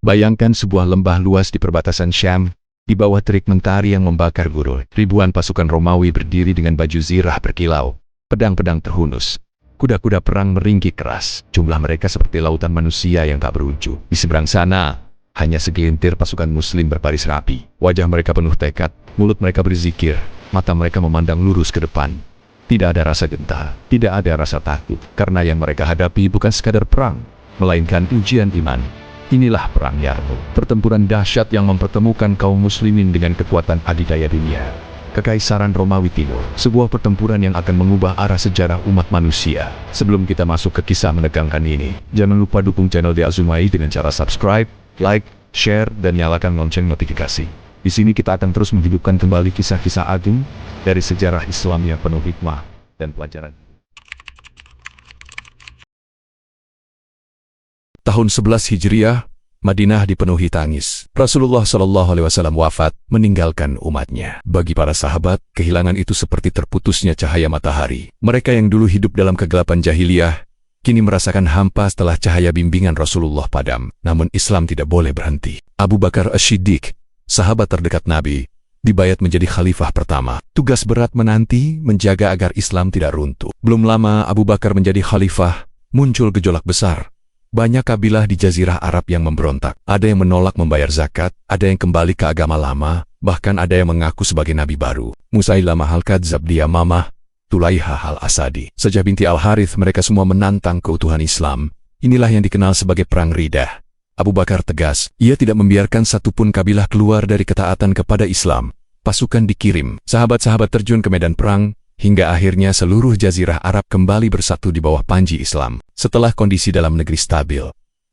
Bayangkan sebuah lembah luas di perbatasan Syam, di bawah terik mentari yang membakar gurun. Ribuan pasukan Romawi berdiri dengan baju zirah berkilau, pedang-pedang terhunus. Kuda-kuda perang meringkik keras. Jumlah mereka seperti lautan manusia yang tak berujung. Di seberang sana, hanya segelintir pasukan muslim berbaris rapi. Wajah mereka penuh tekad, mulut mereka berzikir, mata mereka memandang lurus ke depan. Tidak ada rasa gentar, tidak ada rasa takut, karena yang mereka hadapi bukan sekadar perang, melainkan ujian iman. Inilah Perang Yarmouk, pertempuran dahsyat yang mempertemukan kaum muslimin dengan kekuatan adidaya dunia. Kekaisaran Romawi Timur, sebuah pertempuran yang akan mengubah arah sejarah umat manusia. Sebelum kita masuk ke kisah menegangkan ini, jangan lupa dukung channel The Azumai dengan cara subscribe, like, share, dan nyalakan lonceng notifikasi. Di sini kita akan terus menghidupkan kembali kisah-kisah agung dari sejarah Islam yang penuh hikmah dan pelajaran. Tahun 11 Hijriah, Madinah dipenuhi tangis. Rasulullah SAW wafat, meninggalkan umatnya. Bagi para sahabat, kehilangan itu seperti terputusnya cahaya matahari. Mereka yang dulu hidup dalam kegelapan jahiliyah, kini merasakan hampa setelah cahaya bimbingan Rasulullah padam. Namun Islam tidak boleh berhenti. Abu Bakar As-Siddiq, sahabat terdekat Nabi, dibayat menjadi khalifah pertama. Tugas berat menanti menjaga agar Islam tidak runtuh. Belum lama Abu Bakar menjadi khalifah, muncul gejolak besar. Banyak kabilah di Jazirah Arab yang memberontak. Ada yang menolak membayar zakat, ada yang kembali ke agama lama, bahkan ada yang mengaku sebagai nabi baru. Musailamah al-Kadzdzab di Yamamah, Tulaiha al-Asadi, Sajah binti Al-Harith, mereka semua menantang keutuhan Islam. Inilah yang dikenal sebagai Perang Riddah. Abu Bakar tegas, ia tidak membiarkan satupun kabilah keluar dari ketaatan kepada Islam. Pasukan dikirim, sahabat-sahabat terjun ke medan perang, hingga akhirnya seluruh Jazirah Arab kembali bersatu di bawah panji Islam. Setelah kondisi dalam negeri stabil,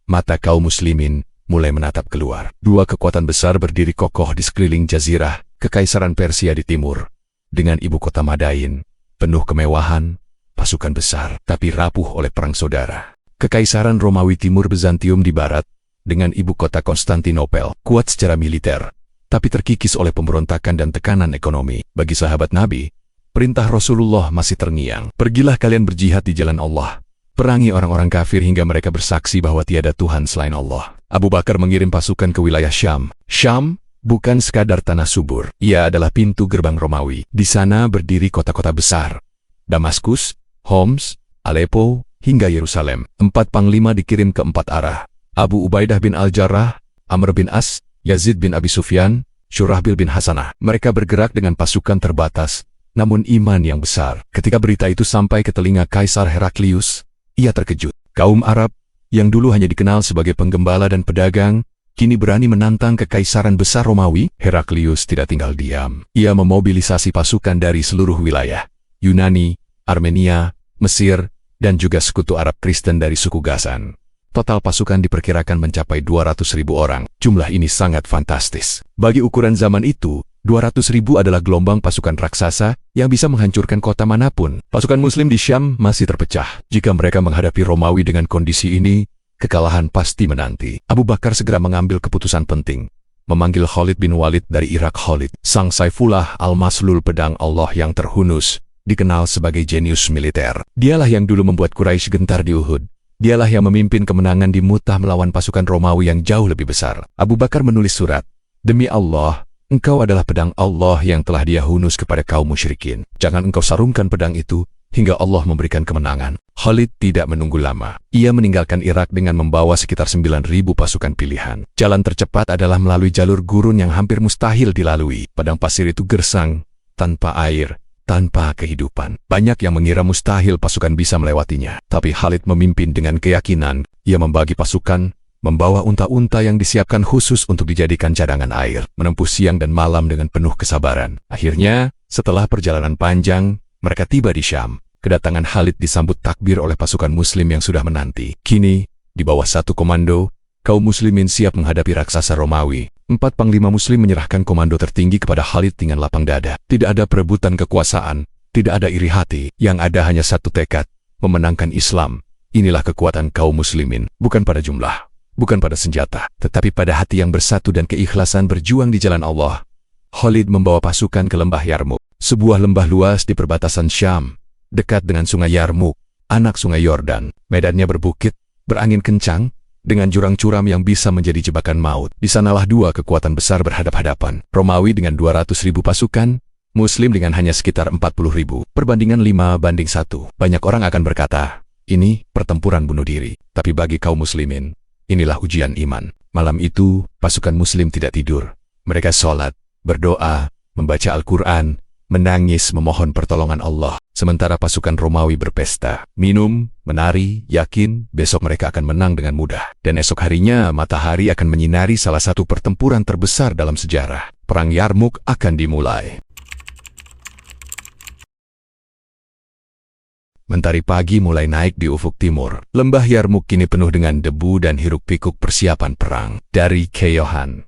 mata kaum muslimin mulai menatap keluar. Dua kekuatan besar berdiri kokoh di sekeliling Jazirah, Kekaisaran Persia di timur, dengan ibu kota Madain, penuh kemewahan, pasukan besar, tapi rapuh oleh perang saudara. Kekaisaran Romawi Timur Bizantium di barat, dengan ibu kota Konstantinopel, kuat secara militer, tapi terkikis oleh pemberontakan dan tekanan ekonomi. Bagi sahabat Nabi, perintah Rasulullah masih terngiang. Pergilah kalian berjihad di jalan Allah. Perangi orang-orang kafir hingga mereka bersaksi bahwa tiada Tuhan selain Allah. Abu Bakar mengirim pasukan ke wilayah Syam. Syam bukan sekadar tanah subur. Ia adalah pintu gerbang Romawi. Di sana berdiri kota-kota besar. Damaskus, Homs, Aleppo, hingga Yerusalem. 4 panglima dikirim ke 4 arah. Abu Ubaidah bin Al-Jarrah, Amr bin As, Yazid bin Abi Sufyan, Syurahbil bin Hasanah. Mereka bergerak dengan pasukan terbatas, namun iman yang besar. Ketika berita itu sampai ke telinga Kaisar Heraklius, ia terkejut. Kaum Arab, yang dulu hanya dikenal sebagai penggembala dan pedagang, kini berani menantang kekaisaran besar Romawi. Heraklius tidak tinggal diam. Ia memobilisasi pasukan dari seluruh wilayah, Yunani, Armenia, Mesir, dan juga sekutu Arab Kristen dari suku Ghassan. Total pasukan diperkirakan mencapai 200.000 orang. Jumlah ini sangat fantastis. Bagi ukuran zaman itu, 200.000 adalah gelombang pasukan raksasa yang bisa menghancurkan kota manapun. Pasukan Muslim di Syam masih terpecah. Jika mereka menghadapi Romawi dengan kondisi ini, kekalahan pasti menanti. Abu Bakar segera mengambil keputusan penting. Memanggil Khalid bin Walid dari Irak. Khalid, sang Saifullah al-Maslul, pedang Allah yang terhunus, dikenal sebagai jenius militer. Dialah yang dulu membuat Quraisy gentar di Uhud. Dialah yang memimpin kemenangan di Mu'tah melawan pasukan Romawi yang jauh lebih besar. Abu Bakar menulis surat, "Demi Allah, engkau adalah pedang Allah yang telah Dia hunus kepada kaum musyrikin. Jangan engkau sarungkan pedang itu hingga Allah memberikan kemenangan." Khalid tidak menunggu lama. Ia meninggalkan Irak dengan membawa sekitar 9.000 pasukan pilihan. Jalan tercepat adalah melalui jalur gurun yang hampir mustahil dilalui. Padang pasir itu gersang, tanpa air, tanpa kehidupan. Banyak yang mengira mustahil pasukan bisa melewatinya. Tapi Khalid memimpin dengan keyakinan. Ia membagi pasukan, membawa unta-unta yang disiapkan khusus untuk dijadikan cadangan air, menempuh siang dan malam dengan penuh kesabaran. Akhirnya, setelah perjalanan panjang, mereka tiba di Syam. Kedatangan Khalid disambut takbir oleh pasukan Muslim yang sudah menanti. Kini, di bawah satu komando, kaum Muslimin siap menghadapi raksasa Romawi. 4 panglima Muslim menyerahkan komando tertinggi kepada Khalid dengan lapang dada. Tidak ada perebutan kekuasaan, tidak ada iri hati, yang ada hanya satu tekad, memenangkan Islam. Inilah kekuatan kaum Muslimin, bukan pada jumlah, bukan pada senjata, tetapi pada hati yang bersatu dan keikhlasan berjuang di jalan Allah. Khalid membawa pasukan ke lembah Yarmouk, sebuah lembah luas di perbatasan Syam, dekat dengan sungai Yarmouk, anak sungai Yordan. Medannya berbukit, berangin kencang, dengan jurang curam yang bisa menjadi jebakan maut. Di sanalah dua kekuatan besar berhadap-hadapan. Romawi dengan 200.000 pasukan, Muslim dengan hanya sekitar 40.000. Perbandingan 5-1. Banyak orang akan berkata, ini pertempuran bunuh diri. Tapi bagi kaum muslimin, inilah ujian iman. Malam itu, pasukan Muslim tidak tidur. Mereka sholat, berdoa, membaca Al-Quran, menangis memohon pertolongan Allah. Sementara pasukan Romawi berpesta, minum, menari, yakin besok mereka akan menang dengan mudah. Dan esok harinya matahari akan menyinari salah satu pertempuran terbesar dalam sejarah. Perang Yarmuk akan dimulai. Mentari pagi mulai naik di ufuk timur. Lembah Yarmuk kini penuh dengan debu dan hiruk-pikuk persiapan perang. Dari kejauhan,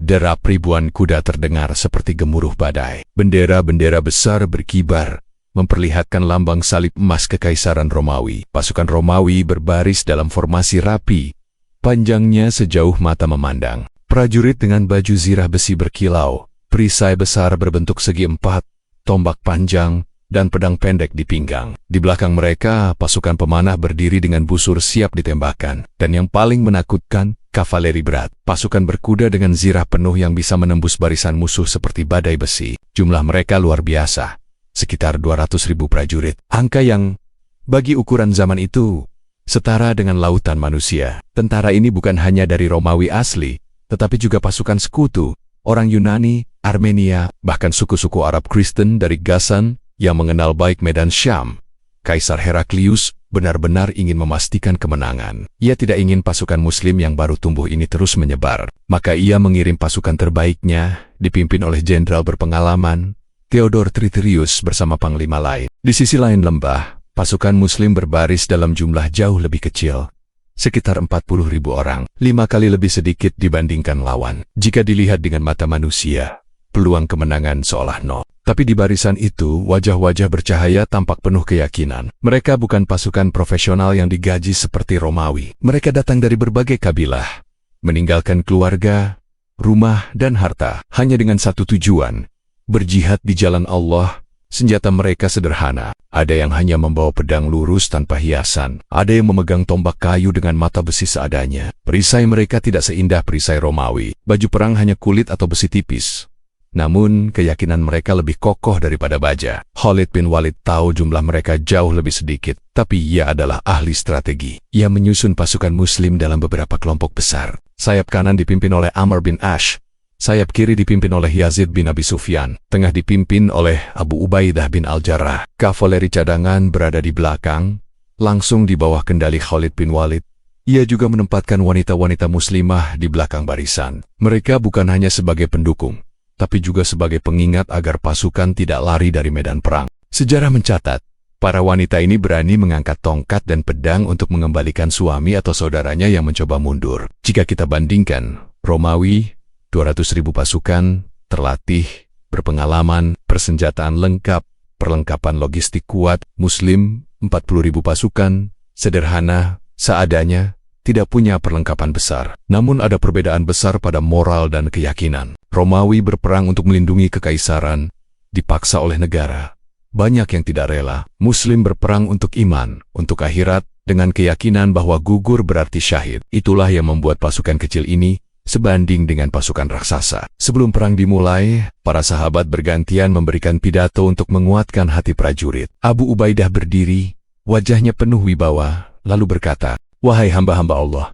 derap ribuan kuda terdengar seperti gemuruh badai. Bendera-bendera besar berkibar, memperlihatkan lambang salib emas kekaisaran Romawi. Pasukan Romawi berbaris dalam formasi rapi, panjangnya sejauh mata memandang. Prajurit dengan baju zirah besi berkilau, perisai besar berbentuk segi empat, tombak panjang, dan pedang pendek di pinggang. Di belakang mereka, pasukan pemanah berdiri dengan busur siap ditembakkan. Dan yang paling menakutkan, kavaleri berat. Pasukan berkuda dengan zirah penuh yang bisa menembus barisan musuh seperti badai besi. Jumlah mereka luar biasa, sekitar 200.000 prajurit. Angka yang, bagi ukuran zaman itu, setara dengan lautan manusia. Tentara ini bukan hanya dari Romawi asli, tetapi juga pasukan sekutu, orang Yunani, Armenia, bahkan suku-suku Arab Kristen dari Ghassan, yang mengenal baik medan Syam. Kaisar Heraklius benar-benar ingin memastikan kemenangan. Ia tidak ingin pasukan Muslim yang baru tumbuh ini terus menyebar. Maka ia mengirim pasukan terbaiknya, dipimpin oleh jenderal berpengalaman, Theodor Tritirius bersama panglima lain. Di sisi lain lembah, pasukan Muslim berbaris dalam jumlah jauh lebih kecil, sekitar 40.000 orang, 5 kali lebih sedikit dibandingkan lawan. Jika dilihat dengan mata manusia, peluang kemenangan seolah nol. Tapi di barisan itu, wajah-wajah bercahaya tampak penuh keyakinan. Mereka bukan pasukan profesional yang digaji seperti Romawi. Mereka datang dari berbagai kabilah, meninggalkan keluarga, rumah, dan harta, hanya dengan satu tujuan, berjihad di jalan Allah. Senjata mereka sederhana. Ada yang hanya membawa pedang lurus tanpa hiasan. Ada yang memegang tombak kayu dengan mata besi seadanya. Perisai mereka tidak seindah perisai Romawi. Baju perang hanya kulit atau besi tipis. Namun, keyakinan mereka lebih kokoh daripada baja. Khalid bin Walid tahu jumlah mereka jauh lebih sedikit, tapi ia adalah ahli strategi. Ia menyusun pasukan Muslim dalam beberapa kelompok besar. Sayap kanan dipimpin oleh Amr bin Ash, sayap kiri dipimpin oleh Yazid bin Abi Sufyan, tengah dipimpin oleh Abu Ubaidah bin Al-Jarrah. Kavaleri cadangan berada di belakang, langsung di bawah kendali Khalid bin Walid. Ia juga menempatkan wanita-wanita muslimah di belakang barisan. Mereka bukan hanya sebagai pendukung, tapi juga sebagai pengingat agar pasukan tidak lari dari medan perang. Sejarah mencatat, para wanita ini berani mengangkat tongkat dan pedang untuk mengembalikan suami atau saudaranya yang mencoba mundur. Jika kita bandingkan, Romawi, 200.000 pasukan, terlatih, berpengalaman, persenjataan lengkap, perlengkapan logistik kuat. Muslim, 40.000 pasukan, sederhana, seadanya, tidak punya perlengkapan besar. Namun ada perbedaan besar pada moral dan keyakinan. Romawi berperang untuk melindungi kekaisaran, dipaksa oleh negara. Banyak yang tidak rela. Muslim berperang untuk iman, untuk akhirat, dengan keyakinan bahwa gugur berarti syahid. Itulah yang membuat pasukan kecil ini sebanding dengan pasukan raksasa. Sebelum perang dimulai, para sahabat bergantian memberikan pidato untuk menguatkan hati prajurit. Abu Ubaidah berdiri, wajahnya penuh wibawa, lalu berkata, "Wahai hamba-hamba Allah,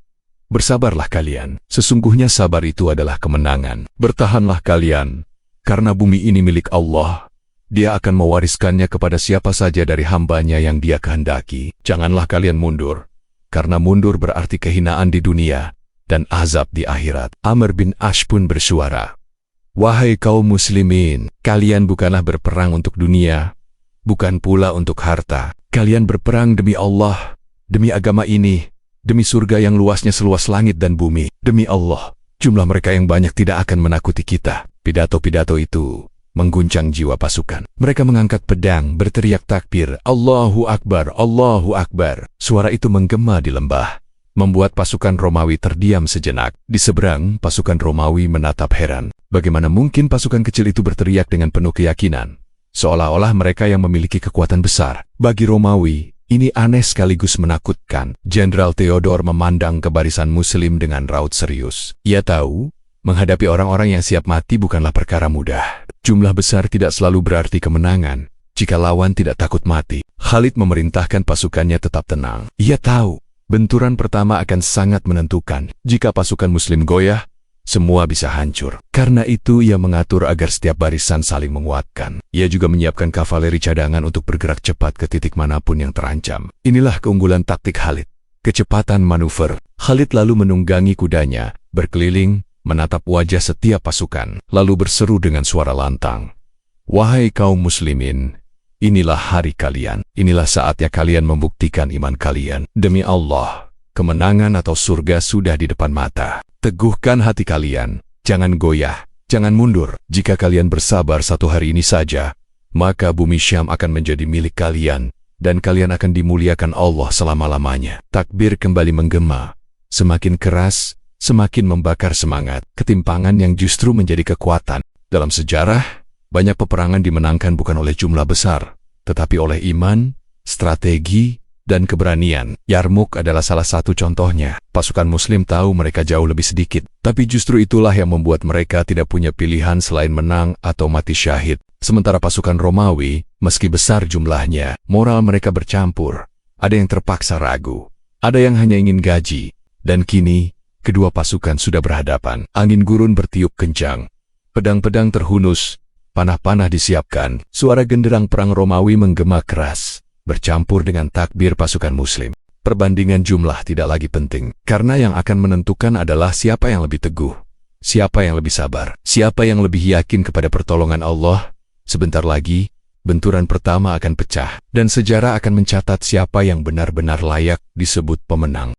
bersabarlah kalian. Sesungguhnya sabar itu adalah kemenangan. Bertahanlah kalian, karena bumi ini milik Allah. Dia akan mewariskannya kepada siapa saja dari hambanya yang Dia kehendaki. Janganlah kalian mundur, karena mundur berarti kehinaan di dunia dan azab di akhirat." Amr bin Ash pun bersuara, "Wahai kaum muslimin, kalian bukanlah berperang untuk dunia, bukan pula untuk harta. Kalian berperang demi Allah, demi agama ini, demi surga yang luasnya seluas langit dan bumi. Demi Allah, jumlah mereka yang banyak tidak akan menakuti kita." Pidato-pidato itu mengguncang jiwa pasukan. Mereka mengangkat pedang, berteriak takbir, "Allahu Akbar, Allahu Akbar." Suara itu menggema di lembah, membuat pasukan Romawi terdiam sejenak. Di seberang, pasukan Romawi menatap heran. Bagaimana mungkin pasukan kecil itu berteriak dengan penuh keyakinan, seolah-olah mereka yang memiliki kekuatan besar. Bagi Romawi, Ini aneh sekaligus menakutkan. Jenderal Theodore memandang ke barisan Muslim dengan raut serius. Ia tahu, menghadapi orang-orang yang siap mati bukanlah perkara mudah. Jumlah besar tidak selalu berarti kemenangan. Jika lawan tidak takut mati, Khalid memerintahkan pasukannya tetap tenang. Ia tahu, benturan pertama akan sangat menentukan. Jika pasukan Muslim goyah, semua bisa hancur. Karena itu ia mengatur agar setiap barisan saling menguatkan. Ia juga menyiapkan kavaleri cadangan untuk bergerak cepat ke titik manapun yang terancam. Inilah keunggulan taktik Khalid. Kecepatan manuver. Khalid lalu menunggangi kudanya, berkeliling, menatap wajah setiap pasukan, lalu berseru dengan suara lantang. Wahai kaum muslimin, inilah hari kalian. Inilah saatnya kalian membuktikan iman kalian. Demi Allah, kemenangan atau surga sudah di depan mata. Teguhkan hati kalian, jangan goyah, jangan mundur. Jika kalian bersabar satu hari ini saja, maka bumi Syam akan menjadi milik kalian, dan kalian akan dimuliakan Allah selama-lamanya. Takbir kembali menggema, semakin keras, semakin membakar semangat. Ketimpangan yang justru menjadi kekuatan. Dalam sejarah, banyak peperangan dimenangkan bukan oleh jumlah besar, tetapi oleh iman, strategi, dan keberanian. Yarmuk adalah salah satu contohnya. Pasukan Muslim tahu mereka jauh lebih sedikit, tapi justru itulah yang membuat mereka tidak punya pilihan selain menang atau mati syahid. Sementara pasukan Romawi, meski besar jumlahnya, moral mereka bercampur. Ada yang terpaksa ragu, ada yang hanya ingin gaji, dan kini, kedua pasukan sudah berhadapan. Angin gurun bertiup kencang, pedang-pedang terhunus, panah-panah disiapkan, suara genderang perang Romawi menggema keras, bercampur dengan takbir pasukan Muslim. Perbandingan jumlah tidak lagi penting, karena yang akan menentukan adalah siapa yang lebih teguh, siapa yang lebih sabar, siapa yang lebih yakin kepada pertolongan Allah. Sebentar lagi, benturan pertama akan pecah, dan sejarah akan mencatat siapa yang benar-benar layak disebut pemenang.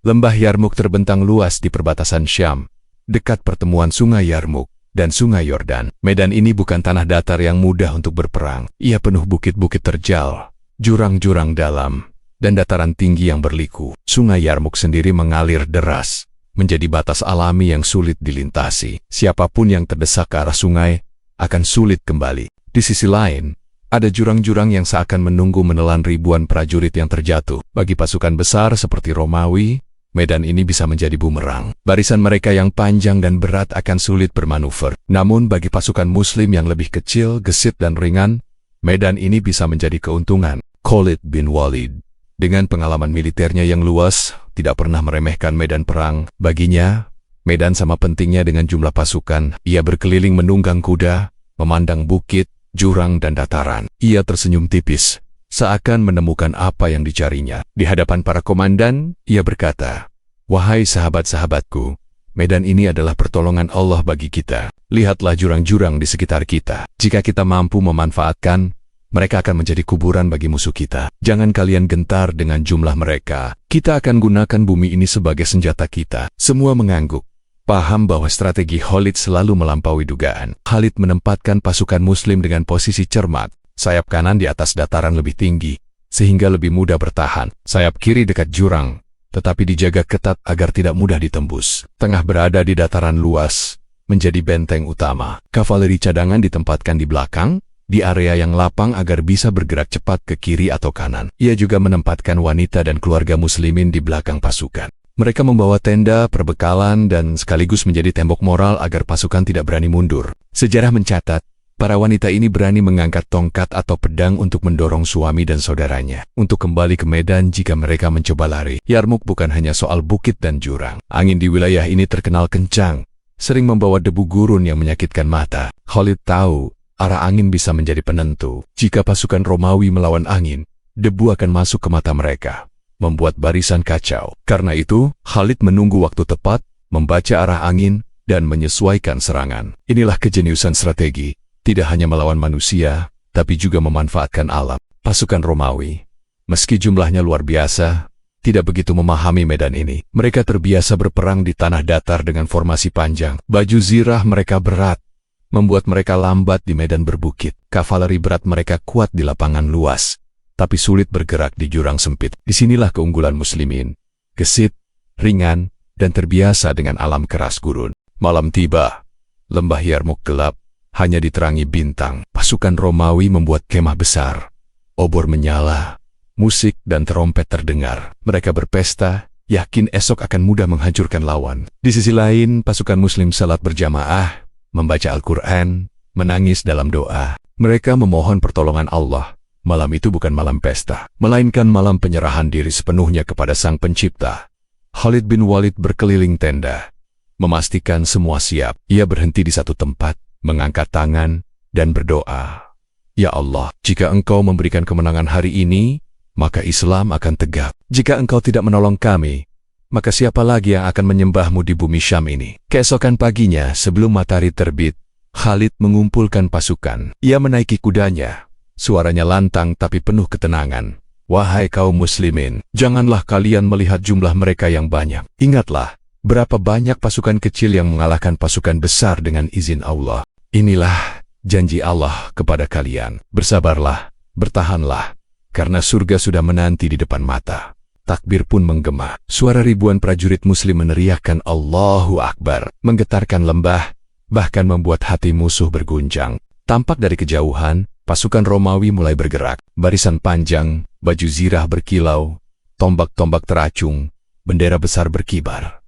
Lembah Yarmuk terbentang luas di perbatasan Syam, dekat pertemuan Sungai Yarmuk dan Sungai Yordan. Medan ini bukan tanah datar yang mudah untuk berperang. Ia penuh bukit-bukit terjal, jurang-jurang dalam, dan dataran tinggi yang berliku. Sungai Yarmuk sendiri mengalir deras, menjadi batas alami yang sulit dilintasi. Siapapun yang terdesak ke arah sungai akan sulit kembali. Di sisi lain, ada jurang-jurang yang seakan menunggu menelan ribuan prajurit yang terjatuh. Bagi pasukan besar seperti Romawi, medan ini bisa menjadi bumerang. Barisan mereka yang panjang dan berat akan sulit bermanuver. Namun bagi pasukan Muslim yang lebih kecil, gesit dan ringan, medan ini bisa menjadi keuntungan. Khalid bin Walid, dengan pengalaman militernya yang luas, tidak pernah meremehkan medan perang. Baginya, medan sama pentingnya dengan jumlah pasukan. Ia berkeliling menunggang kuda, memandang bukit, jurang dan dataran. Ia tersenyum tipis, seakan menemukan apa yang dicarinya. Di hadapan para komandan, ia berkata, "Wahai sahabat-sahabatku, medan ini adalah pertolongan Allah bagi kita. Lihatlah jurang-jurang di sekitar kita. Jika kita mampu memanfaatkan, mereka akan menjadi kuburan bagi musuh kita. Jangan kalian gentar dengan jumlah mereka. Kita akan gunakan bumi ini sebagai senjata kita." Semua mengangguk, paham bahwa strategi Khalid selalu melampaui dugaan. Khalid menempatkan pasukan Muslim dengan posisi cermat. Sayap kanan di atas dataran lebih tinggi, sehingga lebih mudah bertahan. Sayap kiri dekat jurang, tetapi dijaga ketat agar tidak mudah ditembus. Tengah berada di dataran luas, menjadi benteng utama. Kavaleri cadangan ditempatkan di belakang, di area yang lapang agar bisa bergerak cepat ke kiri atau kanan. Ia juga menempatkan wanita dan keluarga muslimin di belakang pasukan. Mereka membawa tenda, perbekalan, dan sekaligus menjadi tembok moral agar pasukan tidak berani mundur. Sejarah mencatat, para wanita ini berani mengangkat tongkat atau pedang untuk mendorong suami dan saudaranya untuk kembali ke medan jika mereka mencoba lari. Yarmuk bukan hanya soal bukit dan jurang. Angin di wilayah ini terkenal kencang, sering membawa debu gurun yang menyakitkan mata. Khalid tahu, arah angin bisa menjadi penentu. Jika pasukan Romawi melawan angin, debu akan masuk ke mata mereka, membuat barisan kacau. Karena itu, Khalid menunggu waktu tepat, membaca arah angin, dan menyesuaikan serangan. Inilah kejeniusan strategi. Tidak hanya melawan manusia, tapi juga memanfaatkan alam. Pasukan Romawi, meski jumlahnya luar biasa, tidak begitu memahami medan ini. Mereka terbiasa berperang di tanah datar dengan formasi panjang. Baju zirah mereka berat, membuat mereka lambat di medan berbukit. Kavaleri berat mereka kuat di lapangan luas, tapi sulit bergerak di jurang sempit. Disinilah keunggulan muslimin. Gesit, ringan, dan terbiasa dengan alam keras gurun. Malam tiba, lembah Yarmuk gelap, hanya diterangi bintang. Pasukan Romawi membuat kemah besar. Obor menyala, musik dan trompet terdengar. Mereka berpesta, yakin esok akan mudah menghancurkan lawan. Di sisi lain, pasukan Muslim salat berjamaah, membaca Al-Quran, menangis dalam doa. Mereka memohon pertolongan Allah. Malam itu bukan malam pesta, melainkan malam penyerahan diri sepenuhnya kepada Sang Pencipta. Khalid bin Walid berkeliling tenda, memastikan semua siap. Ia berhenti di satu tempat, mengangkat tangan, dan berdoa. Ya Allah, jika Engkau memberikan kemenangan hari ini, maka Islam akan tegak. Jika Engkau tidak menolong kami, maka siapa lagi yang akan menyembahmu di bumi Syam ini? Keesokan paginya, sebelum matahari terbit, Khalid mengumpulkan pasukan. Ia menaiki kudanya. Suaranya lantang tapi penuh ketenangan. Wahai kaum muslimin, janganlah kalian melihat jumlah mereka yang banyak. Ingatlah, berapa banyak pasukan kecil yang mengalahkan pasukan besar dengan izin Allah. Inilah janji Allah kepada kalian. Bersabarlah, bertahanlah, karena surga sudah menanti di depan mata. Takbir pun menggema. Suara ribuan prajurit muslim meneriakkan Allahu Akbar, menggetarkan lembah, bahkan membuat hati musuh berguncang. Tampak dari kejauhan, pasukan Romawi mulai bergerak. Barisan panjang, baju zirah berkilau, tombak-tombak teracung, bendera besar berkibar.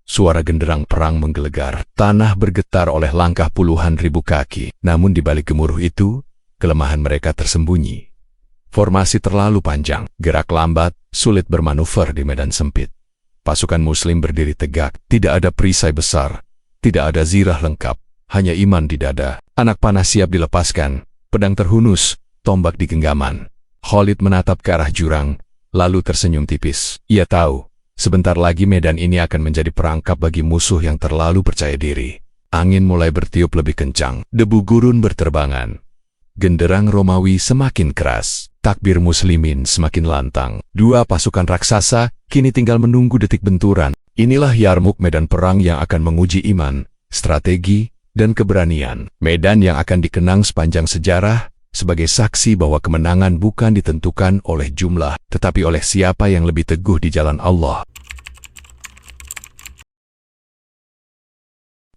Suara genderang perang menggelegar, tanah bergetar oleh langkah puluhan ribu kaki. Namun di balik gemuruh itu, kelemahan mereka tersembunyi. Formasi terlalu panjang, gerak lambat, sulit bermanuver di medan sempit. Pasukan Muslim berdiri tegak, tidak ada perisai besar, tidak ada zirah lengkap, hanya iman di dada. Anak panah siap dilepaskan, pedang terhunus, tombak di genggaman. Khalid menatap ke arah jurang, lalu tersenyum tipis. Ia tahu, sebentar lagi medan ini akan menjadi perangkap bagi musuh yang terlalu percaya diri. Angin mulai bertiup lebih kencang, debu gurun berterbangan. Genderang Romawi semakin keras, takbir muslimin semakin lantang. Dua pasukan raksasa kini tinggal menunggu detik benturan. Inilah Yarmuk, medan perang yang akan menguji iman, strategi, dan keberanian. Medan yang akan dikenang sepanjang sejarah sebagai saksi bahwa kemenangan bukan ditentukan oleh jumlah, tetapi oleh siapa yang lebih teguh di jalan Allah.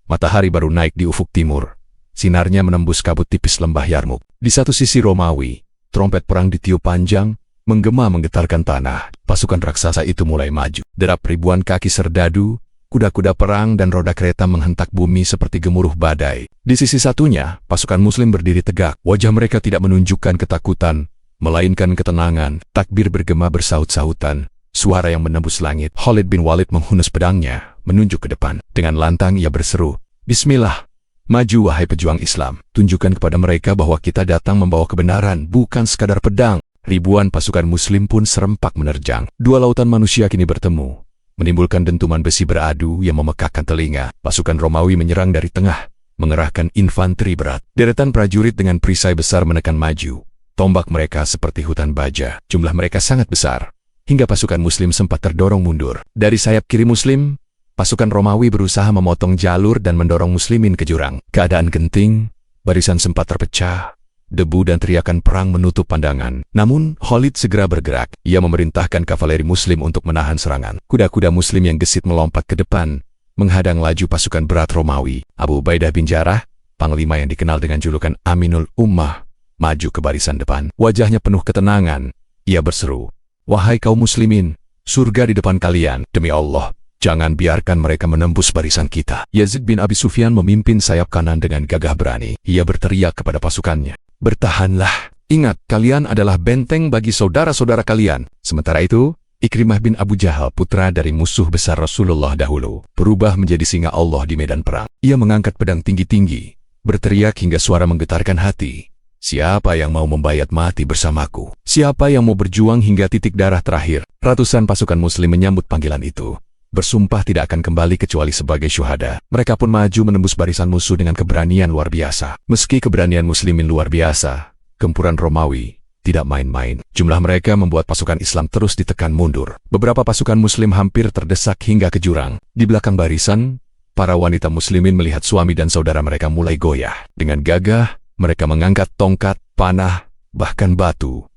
Matahari baru naik di ufuk timur. Sinarnya menembus kabut tipis lembah Yarmuk. Di satu sisi Romawi, trompet perang ditiup panjang, menggema menggetarkan tanah. Pasukan raksasa itu mulai maju. Derap ribuan kaki serdadu, kuda-kuda perang dan roda kereta menghentak bumi seperti gemuruh badai. Di sisi satunya, pasukan Muslim berdiri tegak. Wajah mereka tidak menunjukkan ketakutan, melainkan ketenangan. Takbir bergema bersaut-sautan. Suara yang menembus langit. Khalid bin Walid menghunus pedangnya, menunjuk ke depan. Dengan lantang ia berseru, Bismillah. Maju wahai pejuang Islam, tunjukkan kepada mereka bahwa kita datang membawa kebenaran, bukan sekadar pedang. Ribuan pasukan Muslim pun serempak menerjang. Dua lautan manusia kini bertemu, menimbulkan dentuman besi beradu yang memekakkan telinga. Pasukan Romawi menyerang dari tengah, mengerahkan infanteri berat. Deretan prajurit dengan perisai besar menekan maju. Tombak mereka seperti hutan baja. Jumlah mereka sangat besar, hingga pasukan Muslim sempat terdorong mundur. Dari sayap kiri Muslim, pasukan Romawi berusaha memotong jalur dan mendorong muslimin ke jurang. Keadaan genting, barisan sempat terpecah, debu dan teriakan perang menutup pandangan. Namun, Khalid segera bergerak. Ia memerintahkan kavaleri muslim untuk menahan serangan. Kuda-kuda muslim yang gesit melompat ke depan, menghadang laju pasukan berat Romawi. Abu Ubaidah bin Jarrah, panglima yang dikenal dengan julukan Aminul Ummah, maju ke barisan depan. Wajahnya penuh ketenangan. Ia berseru, Wahai kaum muslimin, surga di depan kalian. Demi Allah, jangan biarkan mereka menembus barisan kita. Yazid bin Abi Sufyan memimpin sayap kanan dengan gagah berani. Ia berteriak kepada pasukannya, Bertahanlah. Ingat, kalian adalah benteng bagi saudara-saudara kalian. Sementara itu, Ikrimah bin Abu Jahal, putra dari musuh besar Rasulullah dahulu, berubah menjadi singa Allah di medan perang. Ia mengangkat pedang tinggi-tinggi, berteriak hingga suara menggetarkan hati. Siapa yang mau membayat mati bersamaku? Siapa yang mau berjuang hingga titik darah terakhir? Ratusan pasukan muslim menyambut panggilan itu, bersumpah tidak akan kembali kecuali sebagai syuhada. Mereka pun maju menembus barisan musuh dengan keberanian luar biasa. Meski keberanian muslimin luar biasa, gempuran Romawi tidak main-main. Jumlah mereka membuat pasukan Islam terus ditekan mundur. Beberapa pasukan muslim hampir terdesak hingga ke jurang. Di belakang barisan, para wanita muslimin melihat suami dan saudara mereka mulai goyah. Dengan gagah, mereka mengangkat tongkat, panah, bahkan batu.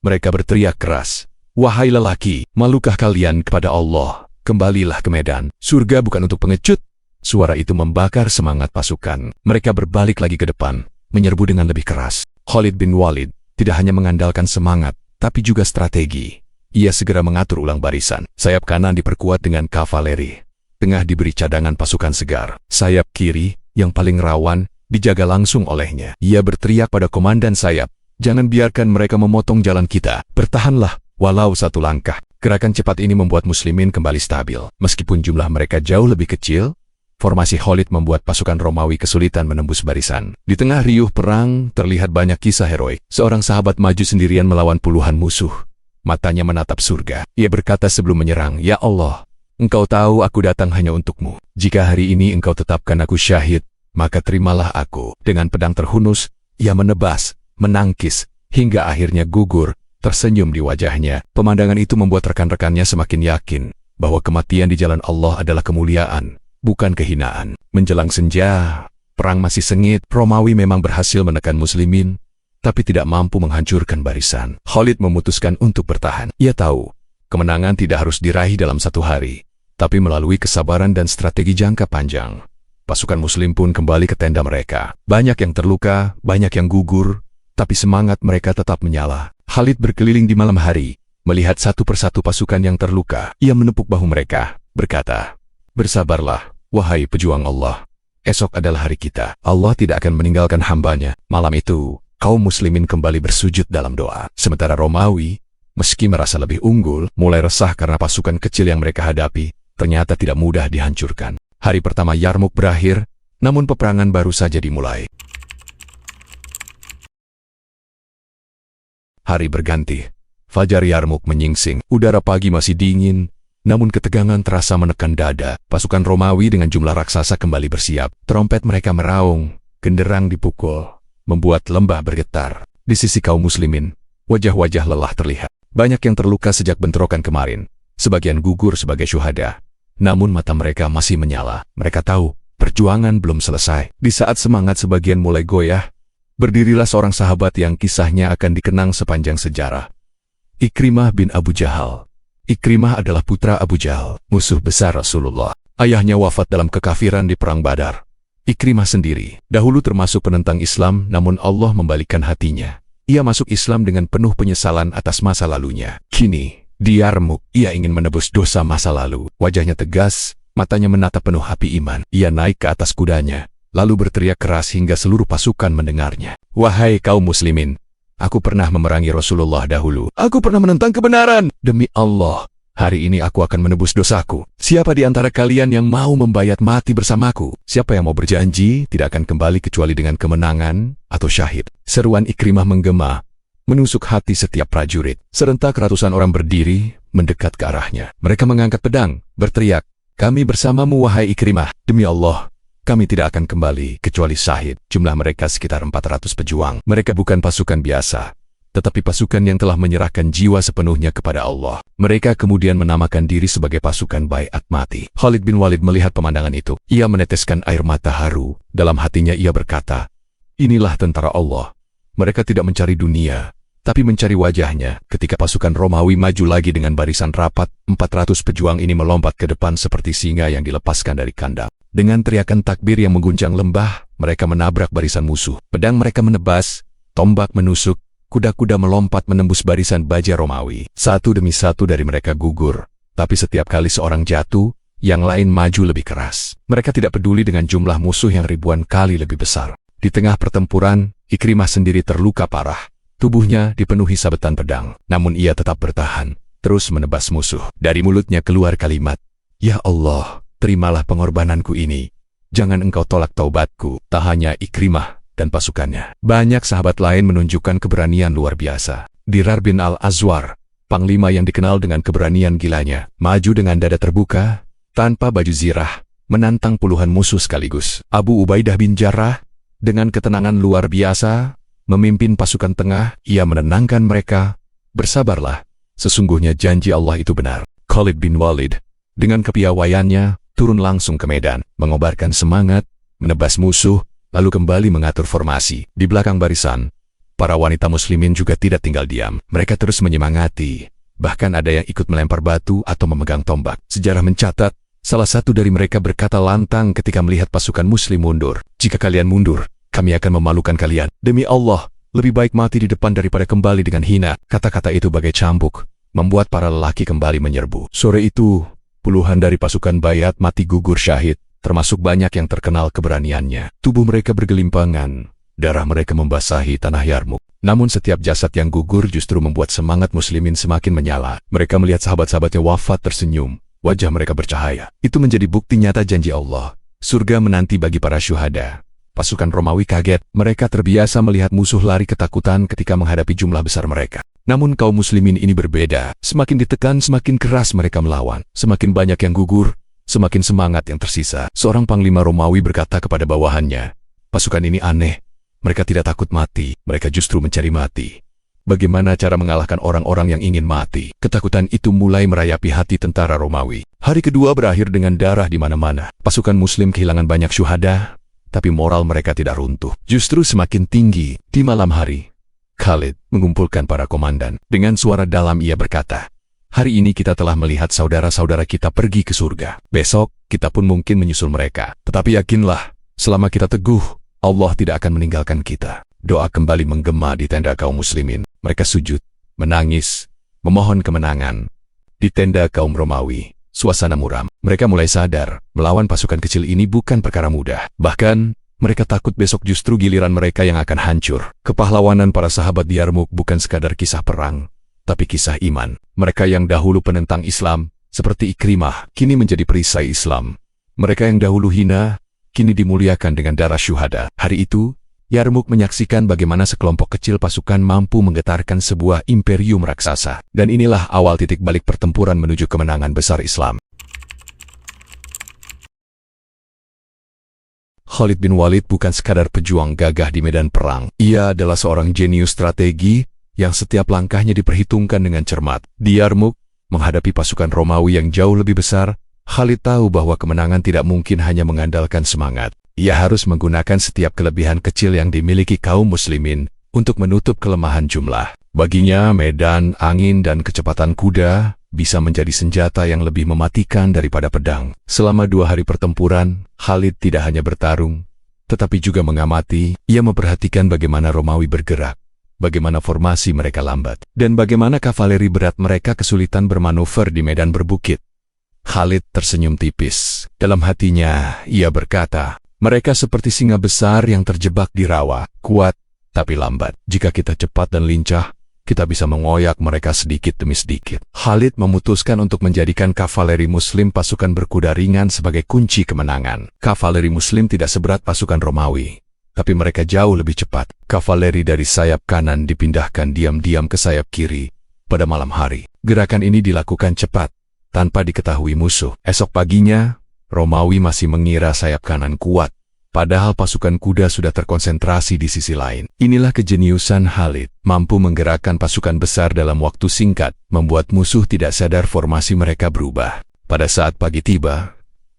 Mereka berteriak keras, Wahai lelaki, malukah kalian kepada Allah? Kembalilah ke medan. Surga bukan untuk pengecut. Suara itu membakar semangat pasukan. Mereka berbalik lagi ke depan, menyerbu dengan lebih keras. Khalid bin Walid tidak hanya mengandalkan semangat, tapi juga strategi. Ia segera mengatur ulang barisan. Sayap kanan diperkuat dengan kavaleri. Tengah diberi cadangan pasukan segar. Sayap kiri, yang paling rawan, dijaga langsung olehnya. Ia berteriak pada komandan sayap, "Jangan biarkan mereka memotong jalan kita. Bertahanlah, walau satu langkah." Gerakan cepat ini membuat muslimin kembali stabil. Meskipun jumlah mereka jauh lebih kecil, formasi Khalid membuat pasukan Romawi kesulitan menembus barisan. Di tengah riuh perang, terlihat banyak kisah heroik. Seorang sahabat maju sendirian melawan puluhan musuh. Matanya menatap surga. Ia berkata sebelum menyerang, "Ya Allah, Engkau tahu aku datang hanya untukmu. Jika hari ini Engkau tetapkan aku syahid, maka terimalah aku." Dengan pedang terhunus, ia menebas, menangkis, hingga akhirnya gugur, tersenyum di wajahnya. Pemandangan itu membuat rekan-rekannya semakin yakin bahwa kematian di jalan Allah adalah kemuliaan, bukan kehinaan. Menjelang senja, perang masih sengit. Romawi memang berhasil menekan muslimin, tapi tidak mampu menghancurkan barisan. Khalid memutuskan untuk bertahan. Ia tahu, kemenangan tidak harus diraih dalam satu hari, tapi melalui kesabaran dan strategi jangka panjang. Pasukan muslim pun kembali ke tenda mereka. Banyak yang terluka, banyak yang gugur, tapi semangat mereka tetap menyala. Khalid berkeliling di malam hari, melihat satu persatu pasukan yang terluka. Ia menepuk bahu mereka, berkata, "Bersabarlah, wahai pejuang Allah. Esok adalah hari kita. Allah tidak akan meninggalkan hambanya." Malam itu, kaum muslimin kembali bersujud dalam doa. Sementara Romawi, meski merasa lebih unggul, mulai resah karena pasukan kecil yang mereka hadapi ternyata tidak mudah dihancurkan. Hari pertama Yarmuk berakhir, namun peperangan baru saja dimulai. Hari berganti. Fajar Yarmuk menyingsing. Udara pagi masih dingin, namun ketegangan terasa menekan dada. Pasukan Romawi dengan jumlah raksasa kembali bersiap. Trompet mereka meraung, genderang dipukul, membuat lembah bergetar. Di sisi kaum muslimin, wajah-wajah lelah terlihat. Banyak yang terluka sejak bentrokan kemarin. Sebagian gugur sebagai syuhada. Namun mata mereka masih menyala. Mereka tahu, perjuangan belum selesai. Di saat semangat sebagian mulai goyah, berdirilah seorang sahabat yang kisahnya akan dikenang sepanjang sejarah. Ikrimah bin Abu Jahal. Ikrimah adalah putra Abu Jahal, musuh besar Rasulullah. Ayahnya wafat dalam kekafiran di Perang Badar. Ikrimah sendiri, dahulu termasuk penentang Islam, namun Allah membalikkan hatinya. Ia masuk Islam dengan penuh penyesalan atas masa lalunya. Kini, di Yarmuk, ia ingin menebus dosa masa lalu. Wajahnya tegas, matanya menatap penuh api iman. Ia naik ke atas kudanya, lalu berteriak keras hingga seluruh pasukan mendengarnya. "Wahai kaum muslimin, aku pernah memerangi Rasulullah dahulu. Aku pernah menentang kebenaran. Demi Allah, hari ini aku akan menebus dosaku. Siapa di antara kalian yang mau membayat mati bersamaku? Siapa yang mau berjanji tidak akan kembali kecuali dengan kemenangan atau syahid?" Seruan Ikrimah menggema, menusuk hati setiap prajurit. Serentak ratusan orang berdiri, mendekat ke arahnya. Mereka mengangkat pedang, berteriak, "Kami bersamamu wahai Ikrimah. Demi Allah, kami tidak akan kembali kecuali syahid." Jumlah mereka sekitar 400 pejuang. Mereka bukan pasukan biasa, tetapi pasukan yang telah menyerahkan jiwa sepenuhnya kepada Allah. Mereka kemudian menamakan diri sebagai pasukan Baiat Mati. Khalid bin Walid melihat pemandangan itu. Ia meneteskan air mata haru. Dalam hatinya ia berkata, "Inilah tentara Allah. Mereka tidak mencari dunia, tapi mencari wajahnya." Ketika pasukan Romawi maju lagi dengan barisan rapat, 400 pejuang ini melompat ke depan seperti singa yang dilepaskan dari kandang. Dengan teriakan takbir yang mengguncang lembah, mereka menabrak barisan musuh. Pedang mereka menebas, tombak menusuk, kuda-kuda melompat menembus barisan baja Romawi. Satu demi satu dari mereka gugur, tapi setiap kali seorang jatuh, yang lain maju lebih keras. Mereka tidak peduli dengan jumlah musuh yang ribuan kali lebih besar. Di tengah pertempuran, Ikrimah sendiri terluka parah. Tubuhnya dipenuhi sabetan pedang, namun ia tetap bertahan, terus menebas musuh. Dari mulutnya keluar kalimat, "Ya Allah, terimalah pengorbananku ini. Jangan Engkau tolak taubatku." Tak hanya Ikrimah dan pasukannya, banyak sahabat lain menunjukkan keberanian luar biasa. Dirar bin Al-Azwar, panglima yang dikenal dengan keberanian gilanya, maju dengan dada terbuka, tanpa baju zirah, menantang puluhan musuh sekaligus. Abu Ubaidah bin Jarrah, dengan ketenangan luar biasa, memimpin pasukan tengah. Ia menenangkan mereka, "Bersabarlah, sesungguhnya janji Allah itu benar." Khalid bin Walid, dengan kepiawaiannya, turun langsung ke medan, mengobarkan semangat, menebas musuh, lalu kembali mengatur formasi. Di belakang barisan, para wanita muslimin juga tidak tinggal diam. Mereka terus menyemangati, bahkan ada yang ikut melempar batu atau memegang tombak. Sejarah mencatat, salah satu dari mereka berkata lantang ketika melihat pasukan muslim mundur, "Jika kalian mundur, kami akan memalukan kalian. Demi Allah, lebih baik mati di depan daripada kembali dengan hina. Kata-kata itu bagai cambuk, membuat para lelaki kembali menyerbu. Sore itu, puluhan dari pasukan Bayat mati gugur syahid, termasuk banyak yang terkenal keberaniannya. Tubuh mereka bergelimpangan, darah mereka membasahi tanah Yarmuk. Namun setiap jasad yang gugur justru membuat semangat muslimin semakin menyala. Mereka melihat sahabat-sahabatnya wafat tersenyum, wajah mereka bercahaya. Itu menjadi bukti nyata janji Allah. Surga menanti bagi para syuhada. Pasukan Romawi kaget, mereka terbiasa melihat musuh lari ketakutan ketika menghadapi jumlah besar mereka. Namun kaum muslimin ini berbeda, semakin ditekan semakin keras mereka melawan. Semakin banyak yang gugur, semakin semangat yang tersisa. Seorang panglima Romawi berkata kepada bawahannya, pasukan ini aneh, mereka tidak takut mati, mereka justru mencari mati. Bagaimana cara mengalahkan orang-orang yang ingin mati? Ketakutan itu mulai merayapi hati tentara Romawi. Hari kedua berakhir dengan darah di mana-mana. Pasukan muslim kehilangan banyak syuhada, tapi moral mereka tidak runtuh. Justru semakin tinggi. Di malam hari, Khalid mengumpulkan para komandan. Dengan suara dalam ia berkata, hari ini kita telah melihat saudara-saudara kita pergi ke surga. Besok, kita pun mungkin menyusul mereka. Tetapi yakinlah, selama kita teguh, Allah tidak akan meninggalkan kita. Doa kembali menggema di tenda kaum muslimin. Mereka sujud, menangis, memohon kemenangan. Di tenda kaum Romawi, suasana muram. Mereka mulai sadar, melawan pasukan kecil ini bukan perkara mudah. Bahkan, mereka takut besok justru giliran mereka yang akan hancur. Kepahlawanan para sahabat di Yarmuk bukan sekadar kisah perang, tapi kisah iman. Mereka yang dahulu penentang Islam, seperti Ikrimah, kini menjadi perisai Islam. Mereka yang dahulu hina, kini dimuliakan dengan darah syuhada. Hari itu, Yarmuk menyaksikan bagaimana sekelompok kecil pasukan mampu menggetarkan sebuah imperium raksasa. Dan inilah awal titik balik pertempuran menuju kemenangan besar Islam. Khalid bin Walid bukan sekadar pejuang gagah di medan perang. Ia adalah seorang jenius strategi yang setiap langkahnya diperhitungkan dengan cermat. Di Yarmuk, menghadapi pasukan Romawi yang jauh lebih besar, Khalid tahu bahwa kemenangan tidak mungkin hanya mengandalkan semangat. Ia harus menggunakan setiap kelebihan kecil yang dimiliki kaum muslimin untuk menutup kelemahan jumlah. Baginya, medan, angin, dan kecepatan kuda bisa menjadi senjata yang lebih mematikan daripada pedang. Selama 2 hari pertempuran, Khalid tidak hanya bertarung, tetapi juga mengamati. Ia memperhatikan bagaimana Romawi bergerak, bagaimana formasi mereka lambat, dan bagaimana kavaleri berat mereka kesulitan bermanuver di medan berbukit. Khalid tersenyum tipis. Dalam hatinya, ia berkata, mereka seperti singa besar yang terjebak di rawa, kuat tapi lambat. Jika kita cepat dan lincah, kita bisa mengoyak mereka sedikit demi sedikit. Khalid memutuskan untuk menjadikan kavaleri muslim pasukan berkuda ringan sebagai kunci kemenangan. Kavaleri muslim tidak seberat pasukan Romawi, tapi mereka jauh lebih cepat. Kavaleri dari sayap kanan dipindahkan diam-diam ke sayap kiri pada malam hari. Gerakan ini dilakukan cepat, tanpa diketahui musuh. Esok paginya, Romawi masih mengira sayap kanan kuat, padahal pasukan kuda sudah terkonsentrasi di sisi lain. Inilah kejeniusan Khalid, mampu menggerakkan pasukan besar dalam waktu singkat, membuat musuh tidak sadar formasi mereka berubah. Pada saat pagi tiba,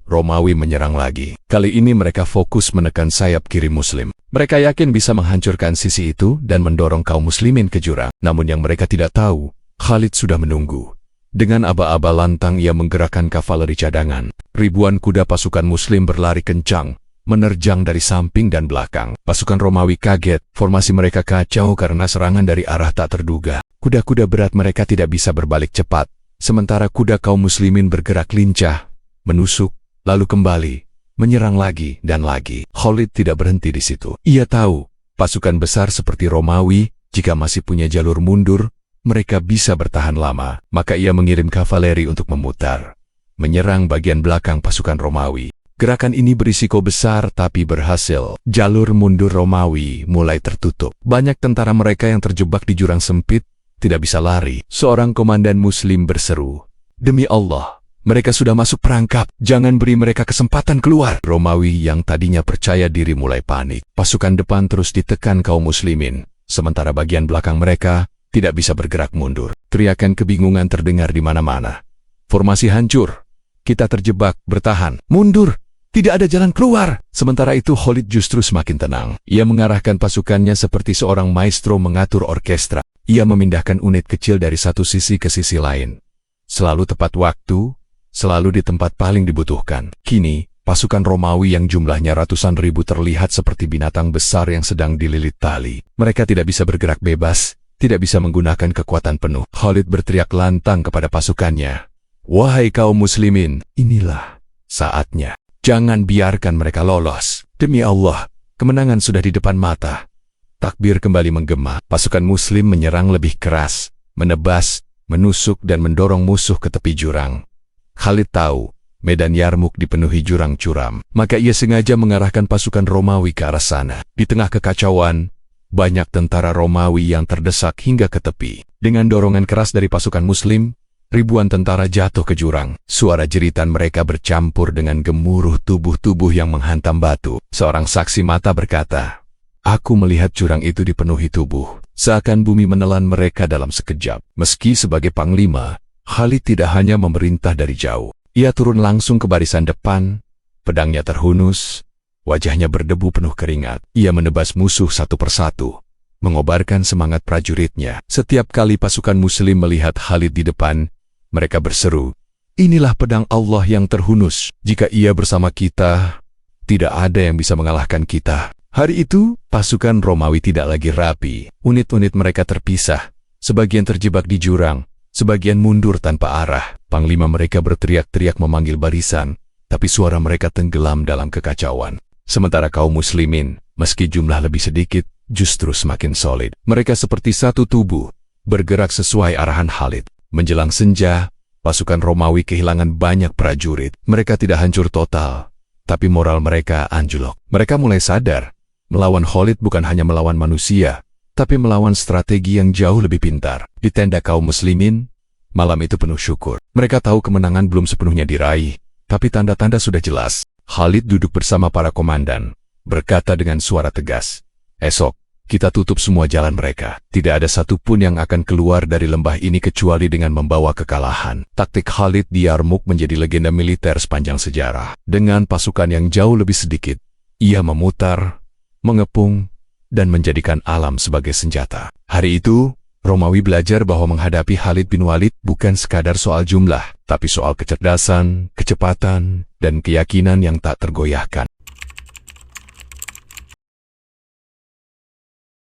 Romawi menyerang lagi. Kali ini mereka fokus menekan sayap kiri muslim. Mereka yakin bisa menghancurkan sisi itu dan mendorong kaum muslimin ke jurang. Namun yang mereka tidak tahu, Khalid sudah menunggu. Dengan aba-aba lantang ia menggerakkan kavaleri cadangan. Ribuan kuda pasukan muslim berlari kencang, menerjang dari samping dan belakang. Pasukan Romawi kaget, formasi mereka kacau karena serangan dari arah tak terduga. Kuda-kuda berat mereka tidak bisa berbalik cepat, sementara kuda kaum muslimin bergerak lincah, menusuk, lalu kembali, menyerang lagi dan lagi. Khalid tidak berhenti di situ. Ia tahu, pasukan besar seperti Romawi, jika masih punya jalur mundur, mereka bisa bertahan lama. Maka ia mengirim kavaleri untuk memutar, menyerang bagian belakang pasukan Romawi. Gerakan ini berisiko besar tapi berhasil. Jalur mundur Romawi mulai tertutup. Banyak tentara mereka yang terjebak di jurang sempit, tidak bisa lari. Seorang komandan muslim berseru, "Demi Allah, mereka sudah masuk perangkap. Jangan beri mereka kesempatan keluar." Romawi yang tadinya percaya diri mulai panik. Pasukan depan terus ditekan kaum muslimin, sementara bagian belakang mereka tidak bisa bergerak mundur. Teriakan kebingungan terdengar di mana-mana. Formasi hancur. Kita terjebak, bertahan, mundur. Tidak ada jalan keluar. Sementara itu Khalid justru semakin tenang. Ia mengarahkan pasukannya seperti seorang maestro mengatur orkestra. Ia memindahkan unit kecil dari satu sisi ke sisi lain. Selalu tepat waktu, selalu di tempat paling dibutuhkan. Kini, Pasukan Romawi yang jumlahnya ratusan ribu terlihat seperti binatang besar yang sedang dililit tali. Mereka tidak bisa bergerak bebas, tidak bisa menggunakan kekuatan penuh. Khalid berteriak lantang kepada pasukannya, "Wahai kaum muslimin, inilah saatnya. Jangan biarkan mereka lolos. Demi Allah, kemenangan sudah di depan mata." Takbir kembali menggema. Pasukan muslim menyerang lebih keras, menebas, menusuk dan mendorong musuh ke tepi jurang. Khalid tahu medan Yarmuk dipenuhi jurang curam, maka ia sengaja mengarahkan pasukan Romawi ke arah sana. Di tengah kekacauan, banyak tentara Romawi yang terdesak hingga ke tepi. Dengan dorongan keras dari pasukan muslim, ribuan tentara jatuh ke jurang. Suara jeritan mereka bercampur dengan gemuruh tubuh-tubuh yang menghantam batu. Seorang saksi mata berkata, "Aku melihat jurang itu dipenuhi tubuh, seakan bumi menelan mereka dalam sekejap." Meski sebagai panglima, Khalid tidak hanya memerintah dari jauh. Ia turun langsung ke barisan depan, pedangnya terhunus, wajahnya berdebu penuh keringat. Ia menebas musuh satu persatu, mengobarkan semangat prajuritnya. Setiap kali pasukan muslim melihat Khalid di depan, mereka berseru, "Inilah pedang Allah yang terhunus. Jika ia bersama kita, tidak ada yang bisa mengalahkan kita." Hari itu, pasukan Romawi tidak lagi rapi. Unit-unit mereka terpisah, sebagian terjebak di jurang, sebagian mundur tanpa arah. Panglima mereka berteriak-teriak memanggil barisan, tapi suara mereka tenggelam dalam kekacauan. Sementara kaum muslimin, meski jumlah lebih sedikit, justru semakin solid. Mereka seperti satu tubuh, bergerak sesuai arahan Khalid. Menjelang senja, pasukan Romawi kehilangan banyak prajurit. Mereka tidak hancur total, tapi moral mereka anjlok. Mereka mulai sadar, melawan Khalid bukan hanya melawan manusia, tapi melawan strategi yang jauh lebih pintar. Di tenda kaum muslimin, malam itu penuh syukur. Mereka tahu kemenangan belum sepenuhnya diraih, tapi tanda-tanda sudah jelas. Khalid duduk bersama para komandan, berkata dengan suara tegas, "Esok, kita tutup semua jalan mereka. Tidak ada satupun yang akan keluar dari lembah ini kecuali dengan membawa kekalahan." Taktik Khalid di Yarmuk menjadi legenda militer sepanjang sejarah. Dengan pasukan yang jauh lebih sedikit, ia memutar, mengepung, dan menjadikan alam sebagai senjata. Hari itu, Romawi belajar bahwa menghadapi Khalid bin Walid bukan sekadar soal jumlah, tapi soal kecerdasan, kecepatan, dan keyakinan yang tak tergoyahkan.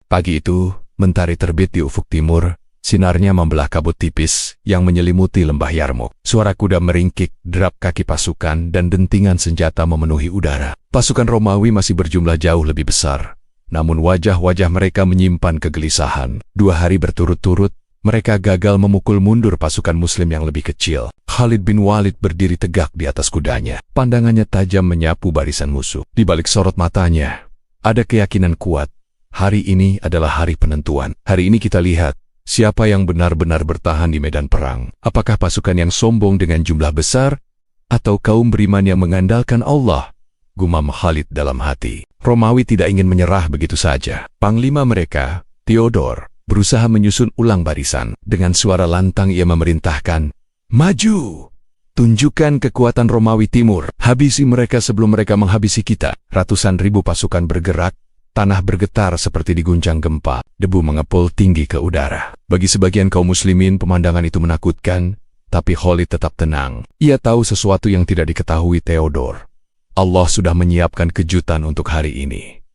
Pagi itu, mentari terbit di ufuk timur, sinarnya membelah kabut tipis yang menyelimuti lembah Yarmuk. Suara kuda meringkik, derap kaki pasukan, dan dentingan senjata memenuhi udara. Pasukan Romawi masih berjumlah jauh lebih besar, namun wajah-wajah mereka menyimpan kegelisahan. 2 hari berturut-turut, mereka gagal memukul mundur pasukan muslim yang lebih kecil. Khalid bin Walid berdiri tegak di atas kudanya. Pandangannya tajam menyapu barisan musuh. Di balik sorot matanya, ada keyakinan kuat. Hari ini adalah hari penentuan. Hari ini kita lihat siapa yang benar-benar bertahan di medan perang. Apakah pasukan yang sombong dengan jumlah besar, atau kaum beriman yang mengandalkan Allah? Gumam Khalid dalam hati. Romawi tidak ingin menyerah begitu saja. Panglima mereka, Theodor, berusaha menyusun ulang barisan. Dengan suara lantang ia memerintahkan, "Maju! Tunjukkan kekuatan Romawi Timur. Habisi mereka sebelum mereka menghabisi kita." Ratusan ribu pasukan bergerak, tanah bergetar seperti diguncang gempa, debu mengepul tinggi ke udara. Bagi sebagian kaum muslimin pemandangan itu menakutkan, tapi Khalid tetap tenang. Ia tahu sesuatu yang tidak diketahui Theodor. Allah sudah menyiapkan kejutan untuk hari ini.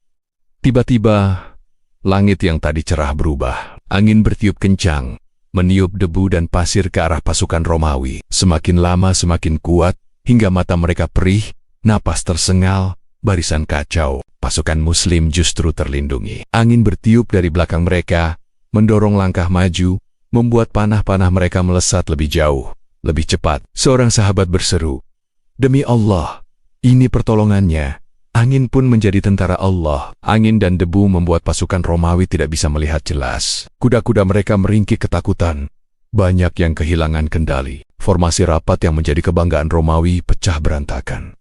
Tiba-tiba, langit yang tadi cerah berubah. Angin bertiup kencang, meniup debu dan pasir ke arah pasukan Romawi. Semakin lama semakin kuat, hingga mata mereka perih, napas tersengal, barisan kacau. Pasukan muslim justru terlindungi. Angin bertiup dari belakang mereka, mendorong langkah maju, membuat panah-panah mereka melesat lebih jauh, lebih cepat. Seorang sahabat berseru, "Demi Allah, ini pertolongannya." Angin pun menjadi tentara Allah. Angin dan debu membuat pasukan Romawi tidak bisa melihat jelas. Kuda-kuda mereka meringkik ketakutan. Banyak yang kehilangan kendali. Formasi rapat yang menjadi kebanggaan Romawi pecah berantakan.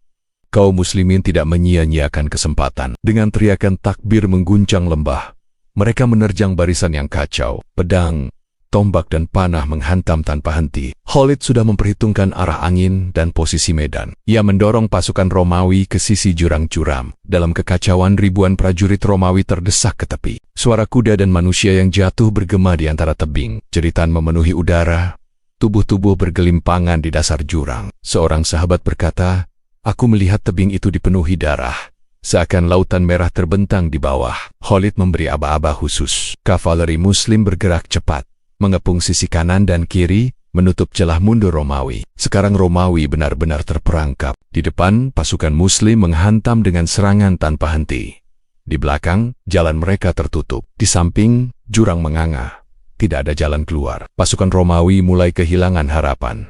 Kaum muslimin tidak menyia-nyiakan kesempatan. Dengan teriakan takbir mengguncang lembah, mereka menerjang barisan yang kacau. Pedang, tombak dan panah menghantam tanpa henti. Khalid sudah memperhitungkan arah angin dan posisi medan. Ia mendorong pasukan Romawi ke sisi jurang curam. Dalam kekacauan, ribuan prajurit Romawi terdesak ke tepi. Suara kuda dan manusia yang jatuh bergema di antara tebing. Jeritan memenuhi udara. Tubuh-tubuh bergelimpangan di dasar jurang. Seorang sahabat berkata, Aku melihat tebing itu dipenuhi darah. Seakan lautan merah terbentang di bawah. Khalid memberi aba-aba khusus. Kavaleri Muslim bergerak cepat, mengepung sisi kanan dan kiri, menutup celah mundur Romawi. Sekarang Romawi benar-benar terperangkap. Di depan, pasukan Muslim menghantam dengan serangan tanpa henti. Di belakang, jalan mereka tertutup. Di samping, jurang menganga. Tidak ada jalan keluar. Pasukan Romawi mulai kehilangan harapan.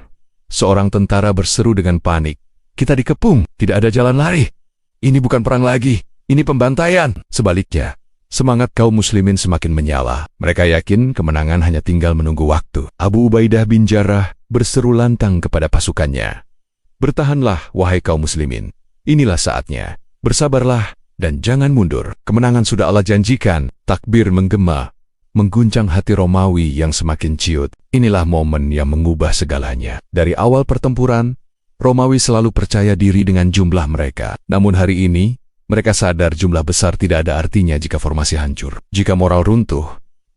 Seorang tentara berseru dengan panik, "Kita dikepung, tidak ada jalan lari. Ini bukan perang lagi, ini pembantaian." Sebaliknya, semangat kaum muslimin semakin menyala. Mereka yakin kemenangan hanya tinggal menunggu waktu. Abu Ubaidah bin Jarrah berseru lantang kepada pasukannya, "Bertahanlah, wahai kaum muslimin. Inilah saatnya. Bersabarlah dan jangan mundur. Kemenangan sudah Allah janjikan." Takbir menggema, mengguncang hati Romawi yang semakin ciut. Inilah momen yang mengubah segalanya. Dari awal pertempuran, Romawi selalu percaya diri dengan jumlah mereka. Namun hari ini, mereka sadar jumlah besar tidak ada artinya jika formasi hancur. Jika moral runtuh,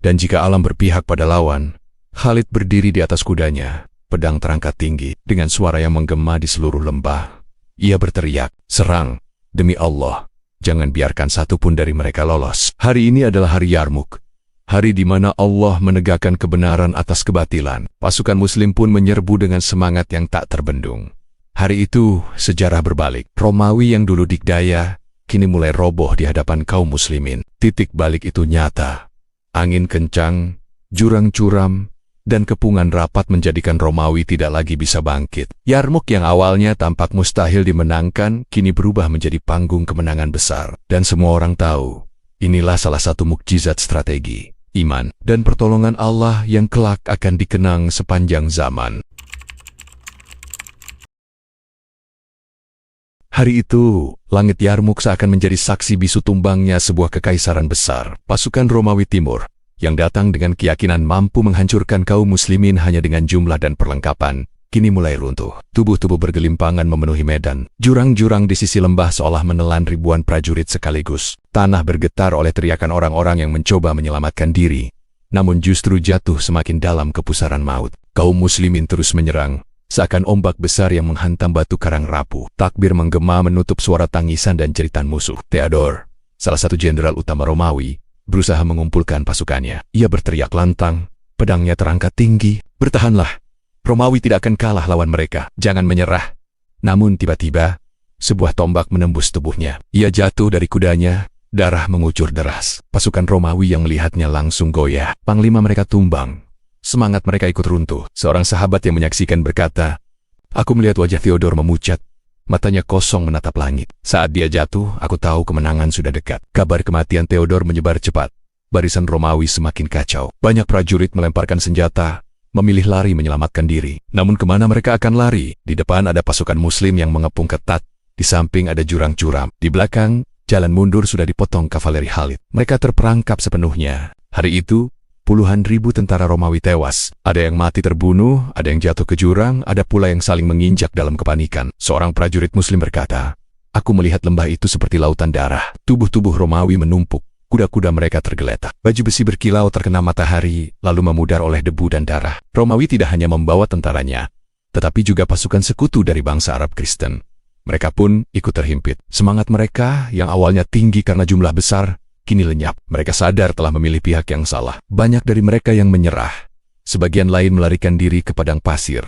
dan jika alam berpihak pada lawan, Khalid berdiri di atas kudanya, pedang terangkat tinggi. Dengan suara yang menggema di seluruh lembah, ia berteriak, "Serang! Demi Allah, jangan biarkan satupun dari mereka lolos." Hari ini adalah hari Yarmuk. Hari di mana Allah menegakkan kebenaran atas kebatilan. Pasukan Muslim pun menyerbu dengan semangat yang tak terbendung. Hari itu, sejarah berbalik. Romawi yang dulu dikdaya, kini mulai roboh di hadapan kaum muslimin. Titik balik itu nyata. Angin kencang, jurang curam, dan kepungan rapat menjadikan Romawi tidak lagi bisa bangkit. Yarmuk yang awalnya tampak mustahil dimenangkan, kini berubah menjadi panggung kemenangan besar. Dan semua orang tahu, inilah salah satu mukjizat strategi, iman, dan pertolongan Allah yang kelak akan dikenang sepanjang zaman. Hari itu, langit Yarmuk seakan menjadi saksi bisu tumbangnya sebuah kekaisaran besar. Pasukan Romawi Timur, yang datang dengan keyakinan mampu menghancurkan kaum muslimin hanya dengan jumlah dan perlengkapan, kini mulai runtuh. Tubuh-tubuh bergelimpangan memenuhi medan. Jurang-jurang di sisi lembah seolah menelan ribuan prajurit sekaligus. Tanah bergetar oleh teriakan orang-orang yang mencoba menyelamatkan diri, namun justru jatuh semakin dalam kepusaran maut. Kaum muslimin terus menyerang, seakan ombak besar yang menghantam batu karang rapuh. Takbir menggema menutup suara tangisan dan jeritan musuh. Theodor, salah satu jenderal utama Romawi, berusaha mengumpulkan pasukannya. Ia berteriak lantang, pedangnya terangkat tinggi, "Bertahanlah! Romawi tidak akan kalah lawan mereka. Jangan menyerah." Namun tiba-tiba, sebuah tombak menembus tubuhnya. Ia jatuh dari kudanya, darah mengucur deras. Pasukan Romawi yang melihatnya langsung goyah. Panglima mereka tumbang. Semangat mereka ikut runtuh. Seorang sahabat yang menyaksikan berkata, "Aku melihat wajah Theodor memucat, matanya kosong menatap langit. Saat dia jatuh, aku tahu kemenangan sudah dekat." Kabar kematian Theodor menyebar cepat. Barisan Romawi semakin kacau. Banyak prajurit melemparkan senjata, memilih lari menyelamatkan diri. Namun kemana mereka akan lari? Di depan ada pasukan Muslim yang mengepung ketat. Di samping ada jurang curam. Di belakang, jalan mundur sudah dipotong kavaleri Khalid. Mereka terperangkap sepenuhnya. Hari itu, puluhan ribu tentara Romawi tewas. Ada yang mati terbunuh, ada yang jatuh ke jurang, ada pula yang saling menginjak dalam kepanikan. Seorang prajurit Muslim berkata, "Aku melihat lembah itu seperti lautan darah." Tubuh-tubuh Romawi menumpuk, kuda-kuda mereka tergeletak. Baju besi berkilau terkena matahari, lalu memudar oleh debu dan darah. Romawi tidak hanya membawa tentaranya, tetapi juga pasukan sekutu dari bangsa Arab Kristen. Mereka pun ikut terhimpit. Semangat mereka yang awalnya tinggi karena jumlah besar, kini lenyap. Mereka sadar telah memilih pihak yang salah. Banyak dari mereka yang menyerah. Sebagian lain melarikan diri ke padang pasir,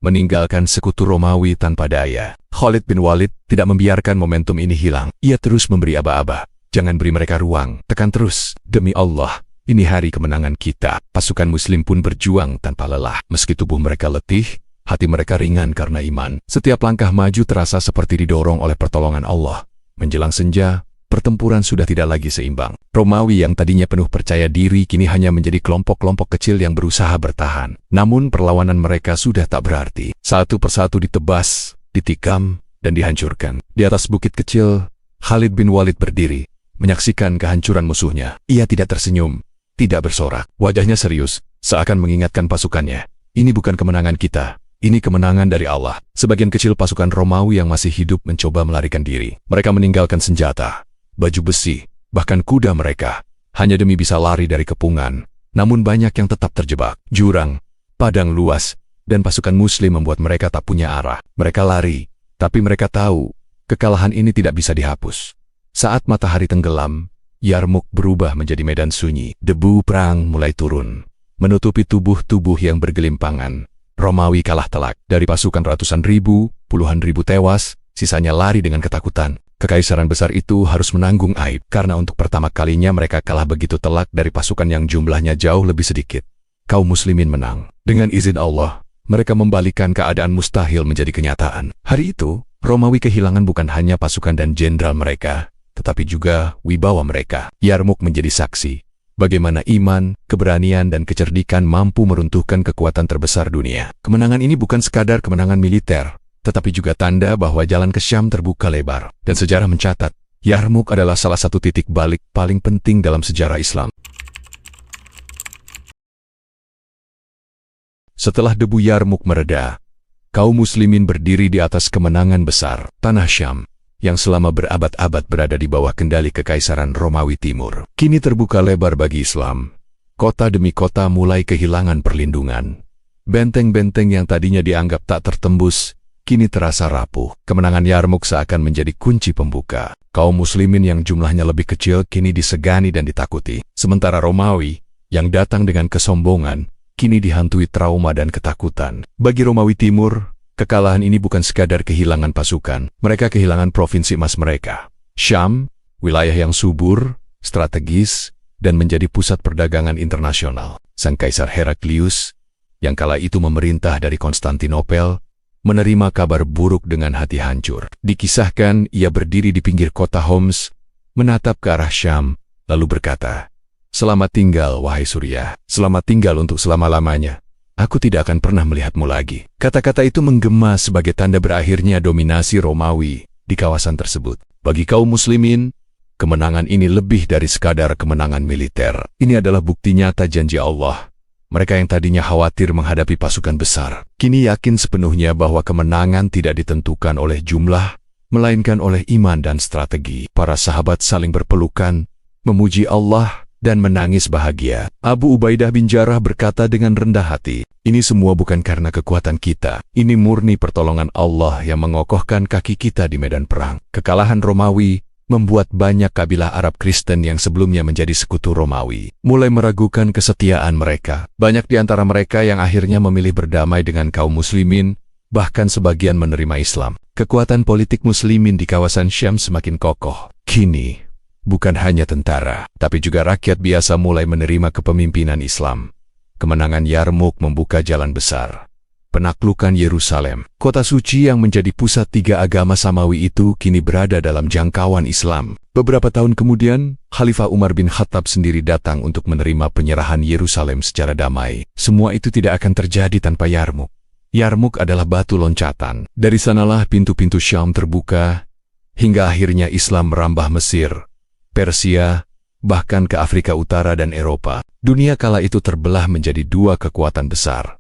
meninggalkan sekutu Romawi tanpa daya. Khalid bin Walid tidak membiarkan momentum ini hilang. Ia terus memberi aba-aba. "Jangan beri mereka ruang. Tekan terus. Demi Allah, ini hari kemenangan kita." Pasukan Muslim pun berjuang tanpa lelah. Meski tubuh mereka letih, hati mereka ringan karena iman. Setiap langkah maju terasa seperti didorong oleh pertolongan Allah. Menjelang senja, pertempuran sudah tidak lagi seimbang. Romawi yang tadinya penuh percaya diri kini hanya menjadi kelompok-kelompok kecil yang berusaha bertahan. Namun perlawanan mereka sudah tak berarti. Satu persatu ditebas, ditikam, dan dihancurkan. Di atas bukit kecil, Khalid bin Walid berdiri, menyaksikan kehancuran musuhnya. Ia tidak tersenyum, tidak bersorak. Wajahnya serius, seakan mengingatkan pasukannya, "Ini bukan kemenangan kita. Ini kemenangan dari Allah." Sebagian kecil pasukan Romawi yang masih hidup mencoba melarikan diri. Mereka meninggalkan senjata, baju besi, bahkan kuda mereka, hanya demi bisa lari dari kepungan. Namun banyak yang tetap terjebak. Jurang, padang luas, dan pasukan Muslim membuat mereka tak punya arah. Mereka lari, Tapi mereka tahu, kekalahan ini tidak bisa dihapus. Saat matahari tenggelam, Yarmuk berubah menjadi medan sunyi. Debu perang mulai turun, menutupi tubuh-tubuh yang bergelimpangan. Romawi kalah telak. Dari pasukan ratusan ribu, puluhan ribu tewas, sisanya lari dengan ketakutan. Kekaisaran besar itu harus menanggung aib, karena untuk pertama kalinya mereka kalah begitu telak dari pasukan yang jumlahnya jauh lebih sedikit. Kaum muslimin menang. Dengan izin Allah, mereka membalikan keadaan mustahil menjadi kenyataan. Hari itu, Romawi kehilangan bukan hanya pasukan dan jenderal mereka, tetapi juga wibawa mereka. Yarmuk menjadi saksi bagaimana iman, keberanian, dan kecerdikan mampu meruntuhkan kekuatan terbesar dunia. Kemenangan ini bukan sekadar kemenangan militer, tetapi juga tanda bahwa jalan ke Syam terbuka lebar. Dan sejarah mencatat, Yarmuk adalah salah satu titik balik paling penting dalam sejarah Islam. Setelah debu Yarmuk mereda, kaum muslimin berdiri di atas kemenangan besar, tanah Syam, yang selama berabad-abad berada di bawah kendali Kekaisaran Romawi Timur. Kini terbuka lebar bagi Islam. Kota demi kota mulai kehilangan perlindungan. Benteng-benteng yang tadinya dianggap tak tertembus, kini terasa rapuh. Kemenangan Yarmuk seakan menjadi kunci pembuka. Kaum muslimin yang jumlahnya lebih kecil kini disegani dan ditakuti. Sementara Romawi, yang datang dengan kesombongan, kini dihantui trauma dan ketakutan. Bagi Romawi Timur, kekalahan ini bukan sekadar kehilangan pasukan, mereka kehilangan provinsi emas mereka. Syam, wilayah yang subur, strategis, dan menjadi pusat perdagangan internasional. Sang Kaisar Heraklius, yang kala itu memerintah dari Konstantinopel, menerima kabar buruk dengan hati hancur. Dikisahkan ia berdiri di pinggir kota Homs, menatap ke arah Syam, lalu berkata, "Selamat tinggal, wahai Surya, selamat tinggal untuk selama-lamanya. Aku tidak akan pernah melihatmu lagi." Kata-kata itu menggema sebagai tanda berakhirnya dominasi Romawi di kawasan tersebut. Bagi kaum muslimin, kemenangan ini lebih dari sekadar kemenangan militer. Ini adalah bukti nyata janji Allah. Mereka yang tadinya khawatir menghadapi pasukan besar, kini yakin sepenuhnya bahwa kemenangan tidak ditentukan oleh jumlah, melainkan oleh iman dan strategi. Para sahabat saling berpelukan, memuji Allah, dan menangis bahagia. Abu Ubaidah bin Jarrah berkata dengan rendah hati, "Ini semua bukan karena kekuatan kita. Ini murni pertolongan Allah yang mengokohkan kaki kita di medan perang." Kekalahan Romawi membuat banyak kabilah Arab Kristen yang sebelumnya menjadi sekutu Romawi mulai meragukan kesetiaan mereka. Banyak di antara mereka yang akhirnya memilih berdamai dengan kaum muslimin, bahkan sebagian menerima Islam. Kekuatan politik muslimin di kawasan Syam semakin kokoh. Kini, bukan hanya tentara, tapi juga rakyat biasa mulai menerima kepemimpinan Islam. Kemenangan Yarmuk membuka jalan besar. Penaklukan Yerusalem, kota suci yang menjadi pusat tiga agama Samawi itu kini berada dalam jangkauan Islam. Beberapa tahun kemudian, Khalifah Umar bin Khattab sendiri datang untuk menerima penyerahan Yerusalem secara damai. Semua itu tidak akan terjadi tanpa Yarmuk. Yarmuk adalah batu loncatan. Dari sanalah pintu-pintu Syam terbuka, hingga akhirnya Islam merambah Mesir, Persia, bahkan ke Afrika Utara dan Eropa. Dunia kala itu terbelah menjadi dua kekuatan besar,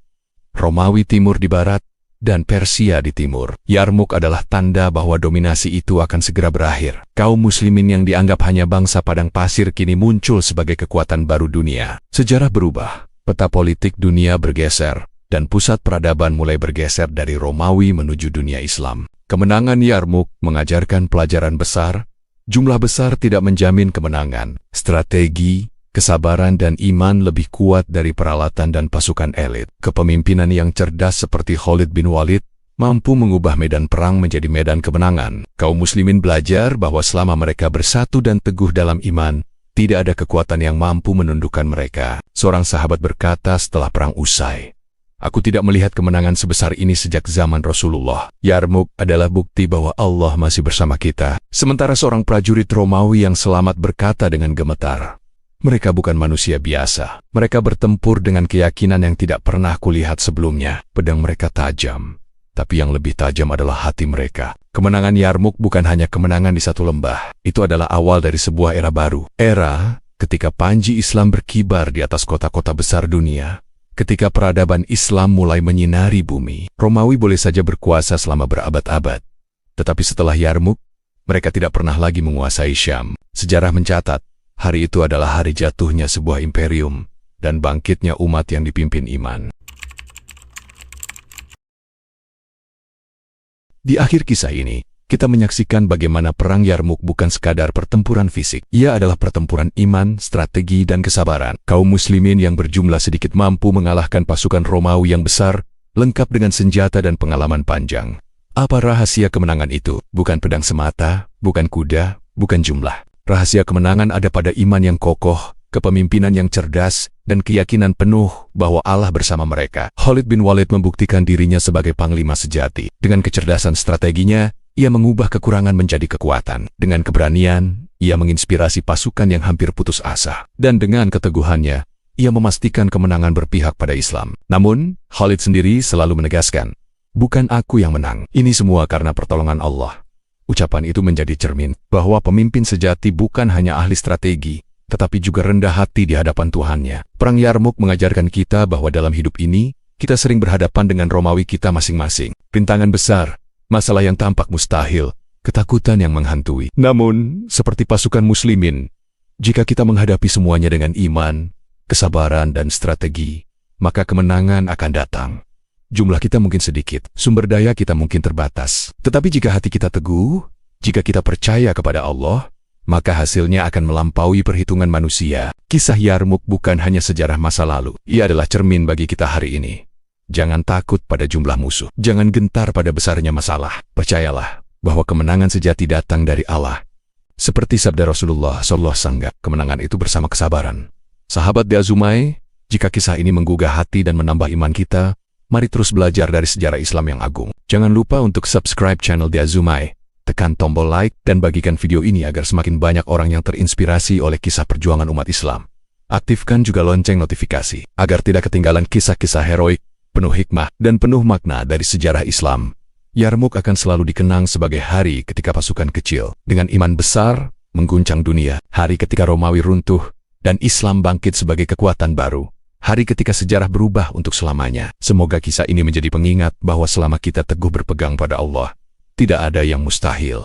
Romawi Timur di barat, dan Persia di timur. Yarmuk adalah tanda bahwa dominasi itu akan segera berakhir. Kaum muslimin yang dianggap hanya bangsa padang pasir kini muncul sebagai kekuatan baru dunia. Sejarah berubah, peta politik dunia bergeser, dan pusat peradaban mulai bergeser dari Romawi menuju dunia Islam. Kemenangan Yarmuk mengajarkan pelajaran besar. Jumlah besar tidak menjamin kemenangan. Strategi, kesabaran, dan iman lebih kuat dari peralatan dan pasukan elit. Kepemimpinan yang cerdas seperti Khalid bin Walid mampu mengubah medan perang menjadi medan kemenangan. Kaum muslimin belajar bahwa selama mereka bersatu dan teguh dalam iman, tidak ada kekuatan yang mampu menundukkan mereka. Seorang sahabat berkata setelah perang usai, "Aku tidak melihat kemenangan sebesar ini sejak zaman Rasulullah. Yarmuk adalah bukti bahwa Allah masih bersama kita." Sementara seorang prajurit Romawi yang selamat berkata dengan gemetar, "Mereka bukan manusia biasa. Mereka bertempur dengan keyakinan yang tidak pernah kulihat sebelumnya. Pedang mereka tajam, tapi yang lebih tajam adalah hati mereka." Kemenangan Yarmuk bukan hanya kemenangan di satu lembah. Itu adalah awal dari sebuah era baru. Era ketika panji Islam berkibar di atas kota-kota besar dunia. Ketika peradaban Islam mulai menyinari bumi. Romawi boleh saja berkuasa selama berabad-abad. Tetapi setelah Yarmuk, mereka tidak pernah lagi menguasai Syam. Sejarah mencatat, hari itu adalah hari jatuhnya sebuah imperium dan bangkitnya umat yang dipimpin iman. Di akhir kisah ini, kita menyaksikan bagaimana perang Yarmuk bukan sekadar pertempuran fisik. Ia adalah pertempuran iman, strategi, dan kesabaran. Kaum muslimin yang berjumlah sedikit mampu mengalahkan pasukan Romawi yang besar, lengkap dengan senjata dan pengalaman panjang. Apa rahasia kemenangan itu? Bukan pedang semata, bukan kuda, bukan jumlah. Rahasia kemenangan ada pada iman yang kokoh, kepemimpinan yang cerdas, dan keyakinan penuh bahwa Allah bersama mereka. Khalid bin Walid membuktikan dirinya sebagai panglima sejati. Dengan kecerdasan strateginya, ia mengubah kekurangan menjadi kekuatan. Dengan keberanian, ia menginspirasi pasukan yang hampir putus asa. Dan dengan keteguhannya, ia memastikan kemenangan berpihak pada Islam. Namun, Khalid sendiri selalu menegaskan, "Bukan aku yang menang. Ini semua karena pertolongan Allah." Ucapan itu menjadi cermin bahwa pemimpin sejati bukan hanya ahli strategi, tetapi juga rendah hati di hadapan Tuhannya. Perang Yarmuk mengajarkan kita bahwa dalam hidup ini, kita sering berhadapan dengan Romawi kita masing-masing. Rintangan besar, masalah yang tampak mustahil, ketakutan yang menghantui. Namun, seperti pasukan muslimin, jika kita menghadapi semuanya dengan iman, kesabaran, dan strategi, maka kemenangan akan datang. Jumlah kita mungkin sedikit, sumber daya kita mungkin terbatas. Tetapi jika hati kita teguh, jika kita percaya kepada Allah, maka hasilnya akan melampaui perhitungan manusia. Kisah Yarmuk bukan hanya sejarah masa lalu, ia adalah cermin bagi kita hari ini. Jangan takut pada jumlah musuh. Jangan gentar pada besarnya masalah. Percayalah bahwa kemenangan sejati datang dari Allah. Seperti sabda Rasulullah SAW, kemenangan itu bersama kesabaran. Sahabat Diazumai, jika kisah ini menggugah hati dan menambah iman kita, mari terus belajar dari sejarah Islam yang agung. Jangan lupa untuk subscribe channel Diazumai, tekan tombol like, dan bagikan video ini agar semakin banyak orang yang terinspirasi oleh kisah perjuangan umat Islam. Aktifkan juga lonceng notifikasi, agar tidak ketinggalan kisah-kisah heroik, penuh hikmah, dan penuh makna dari sejarah Islam. Yarmuk akan selalu dikenang sebagai hari ketika pasukan kecil, dengan iman besar, mengguncang dunia. Hari ketika Romawi runtuh, dan Islam bangkit sebagai kekuatan baru. Hari ketika sejarah berubah untuk selamanya. Semoga kisah ini menjadi pengingat bahwa selama kita teguh berpegang pada Allah, tidak ada yang mustahil.